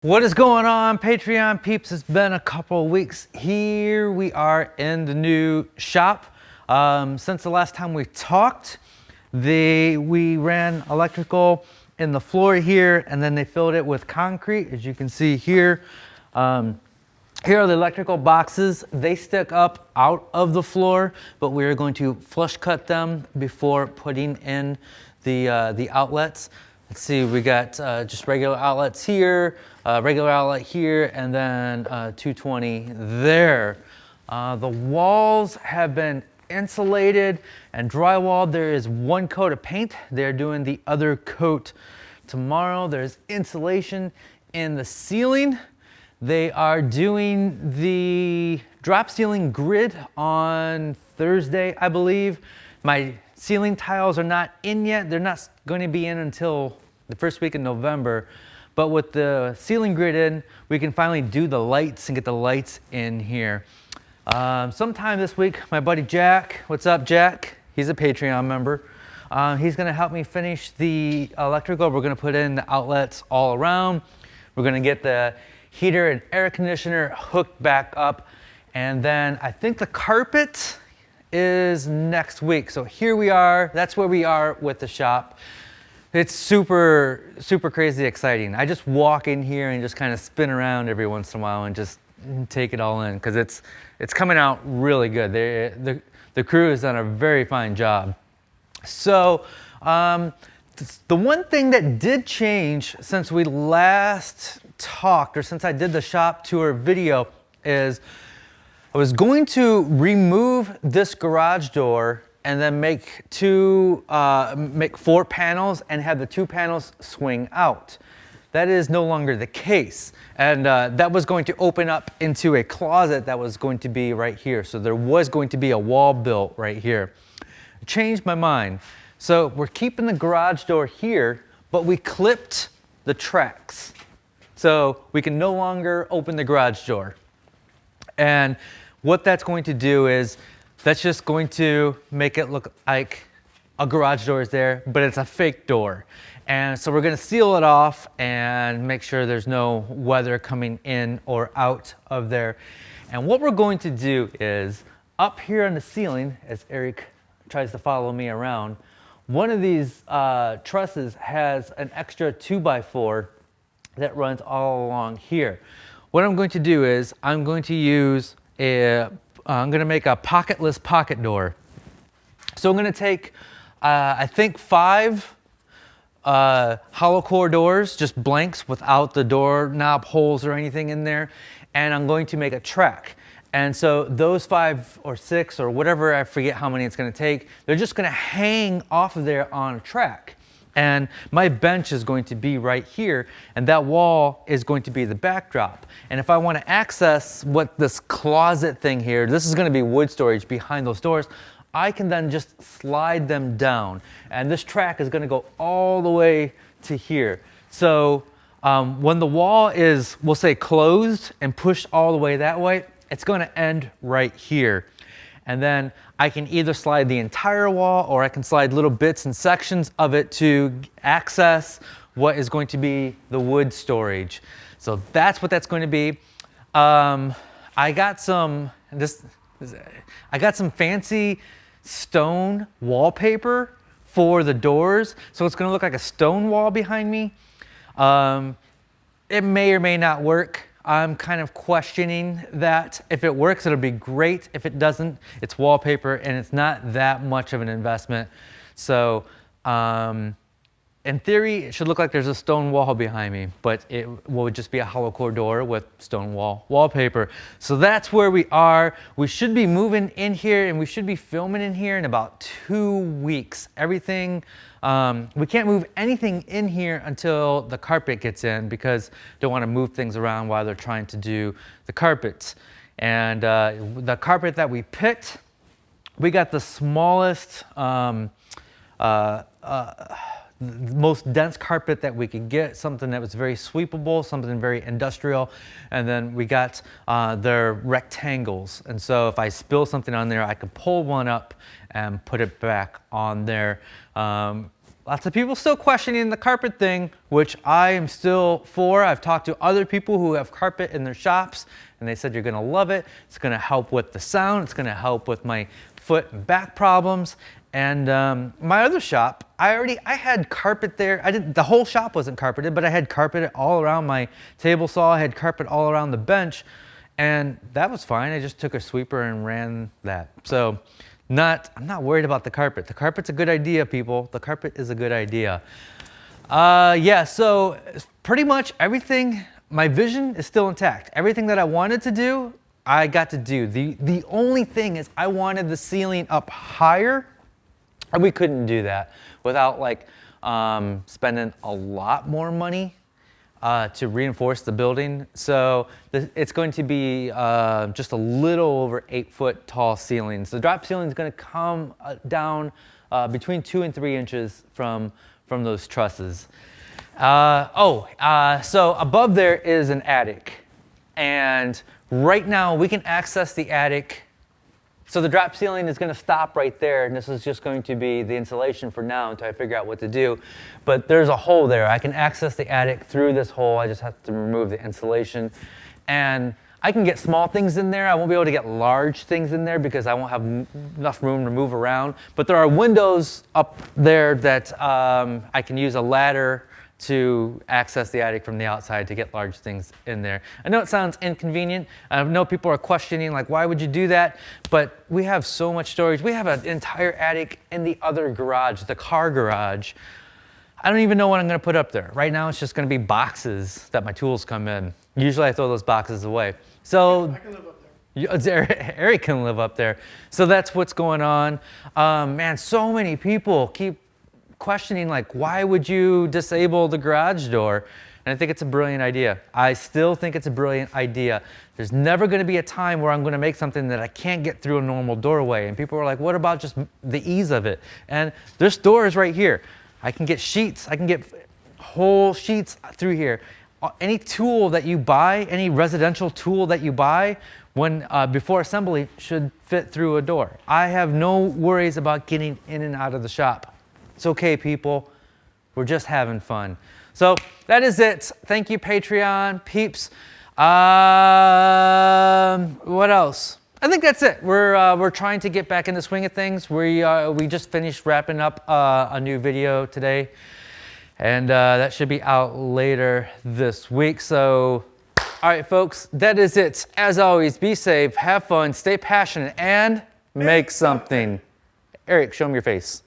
What is going on, Patreon peeps? It's been a couple of weeks. Here we are in the new shop. Since the last time we talked, we ran electrical in the floor here, and then they filled it with concrete, as you can see here. Here are the electrical boxes. They stick up out of the floor, but we're going to flush cut them before putting in the outlets. Let's see, we got just regular outlets here, regular outlet here, and then 220 there. The walls have been insulated and drywalled. There is one coat of paint. They're doing the other coat tomorrow. There's insulation in the ceiling. They are doing the drop ceiling grid on Thursday, I believe. My ceiling tiles are not in yet. They're not going to be in until the first week of November. But with the ceiling grid in, we can finally do the lights and get the lights in here. Sometime this week, my buddy Jack, what's up, Jack? He's a Patreon member. He's gonna help me finish the electrical. We're gonna put in the outlets all around. We're gonna get the heater and air conditioner hooked back up. And then I think the carpet is next week. So here we are, that's where we are with the shop. It's super, super crazy exciting. I just walk in here and just kind of spin around every once in a while and just take it all in because it's coming out really good. The crew has done a very fine job. So the one thing that did change since we last talked, or since I did the shop tour video, is I was going to remove this garage door and then make four panels and have the two panels swing out. That is no longer the case. And that was going to open up into a closet that was going to be right here. So there was going to be a wall built right here. I changed my mind. So we're keeping the garage door here, but we clipped the tracks. So we can no longer open the garage door. And what that's going to do is that's just going to make it look like a garage door is there, but it's a fake door. And so we're gonna seal it off and make sure there's no weather coming in or out of there. And what we're going to do is up here on the ceiling, as Eric tries to follow me around, one of these trusses has an extra 2x4 that runs all along here. What I'm going to do is I'm going to use I'm going to make a pocketless pocket door. So I'm going to take, I think 5 hollow core doors, just blanks without the doorknob holes or anything in there, and I'm going to make a track. And so those 5 or 6 or whatever, I forget how many it's going to take, they're just going to hang off of there on a track. And my bench is going to be right here, and that wall is going to be the backdrop. And if I want to access what this closet thing here, this is going to be wood storage behind those doors, I can then just slide them down. And this track is going to go all the way to here. So when the wall is, we'll say, closed and pushed all the way that way, it's going to end right here. And then I can either slide the entire wall or I can slide little bits and sections of it to access what is going to be the wood storage. So that's what that's going to be. I got some fancy stone wallpaper for the doors. So it's going to look like a stone wall behind me. It may or may not work. I'm kind of questioning that. If it works, it'll be great. If it doesn't, it's wallpaper and it's not that much of an investment. So in theory, it should look like there's a stone wall behind me, but it will just be a hollow core door with stone wall wallpaper. So that's where we are. We should be moving in here and we should be filming in here in about 2 weeks. Everything, we can't move anything in here until the carpet gets in because they want to move things around while they're trying to do the carpets. And the carpet that we picked, we got the smallest, the most dense carpet that we could get, something that was very sweepable, something very industrial, and then we got their rectangles. And so if I spill something on there, I could pull one up and put it back on there. lots of people still questioning the carpet thing, which I am still for. I've talked to other people who have carpet in their shops, and they said you're gonna love it. It's gonna help with the sound. It's gonna help with my foot and back problems. And my other shop, I had carpet there. The whole shop wasn't carpeted, but I had carpet all around my table saw. I had carpet all around the bench, and that was fine. I just took a sweeper and ran that. So I'm not worried about the carpet. The carpet's a good idea, people. The carpet is a good idea. Yeah, so pretty much everything, my vision is still intact. Everything that I wanted to do, I got to do. The only thing is I wanted the ceiling up higher, and we couldn't do that without like spending a lot more money to reinforce the building. So it's going to be just a little over 8 foot tall ceilings. The drop ceiling is going to come down between 2 and 3 inches from those trusses. So above there is an attic, and right now we can access the attic. So the drop ceiling is going to stop right there, and this is just going to be the insulation for now until I figure out what to do. But there's a hole there. I can access the attic through this hole. I just have to remove the insulation. And I can get small things in there. I won't be able to get large things in there because I won't have enough room to move around. But there are windows up there that I can use a ladder to access the attic from the outside to get large things in there. I know it sounds inconvenient. I know people are questioning, like, why would you do that? But we have so much storage. We have an entire attic in the other garage, the car garage. I don't even know what I'm gonna put up there. Right now, it's just gonna be boxes that my tools come in. Usually I throw those boxes away. So I can live up there. Eric can live up there. So that's what's going on. Man, so many people keep questioning, like, why would you disable the garage door? And I think it's a brilliant idea. I still think it's a brilliant idea. There's never going to be a time where I'm going to make something that I can't get through a normal doorway. And people are like, what about just the ease of it? And this door is right here. I can get sheets. I can get whole sheets through here. Any tool that you buy, any residential tool that you buy, when before assembly should fit through a door. I have no worries about getting in and out of the shop. It's okay, people. We're just having fun. So that is it. Thank you, Patreon peeps. What else? I think that's it. We're trying to get back in the swing of things. We just finished wrapping up a new video today, and that should be out later this week. So, all right, folks, that is it. As always, be safe, have fun, stay passionate, and make something. Eric, show me your face.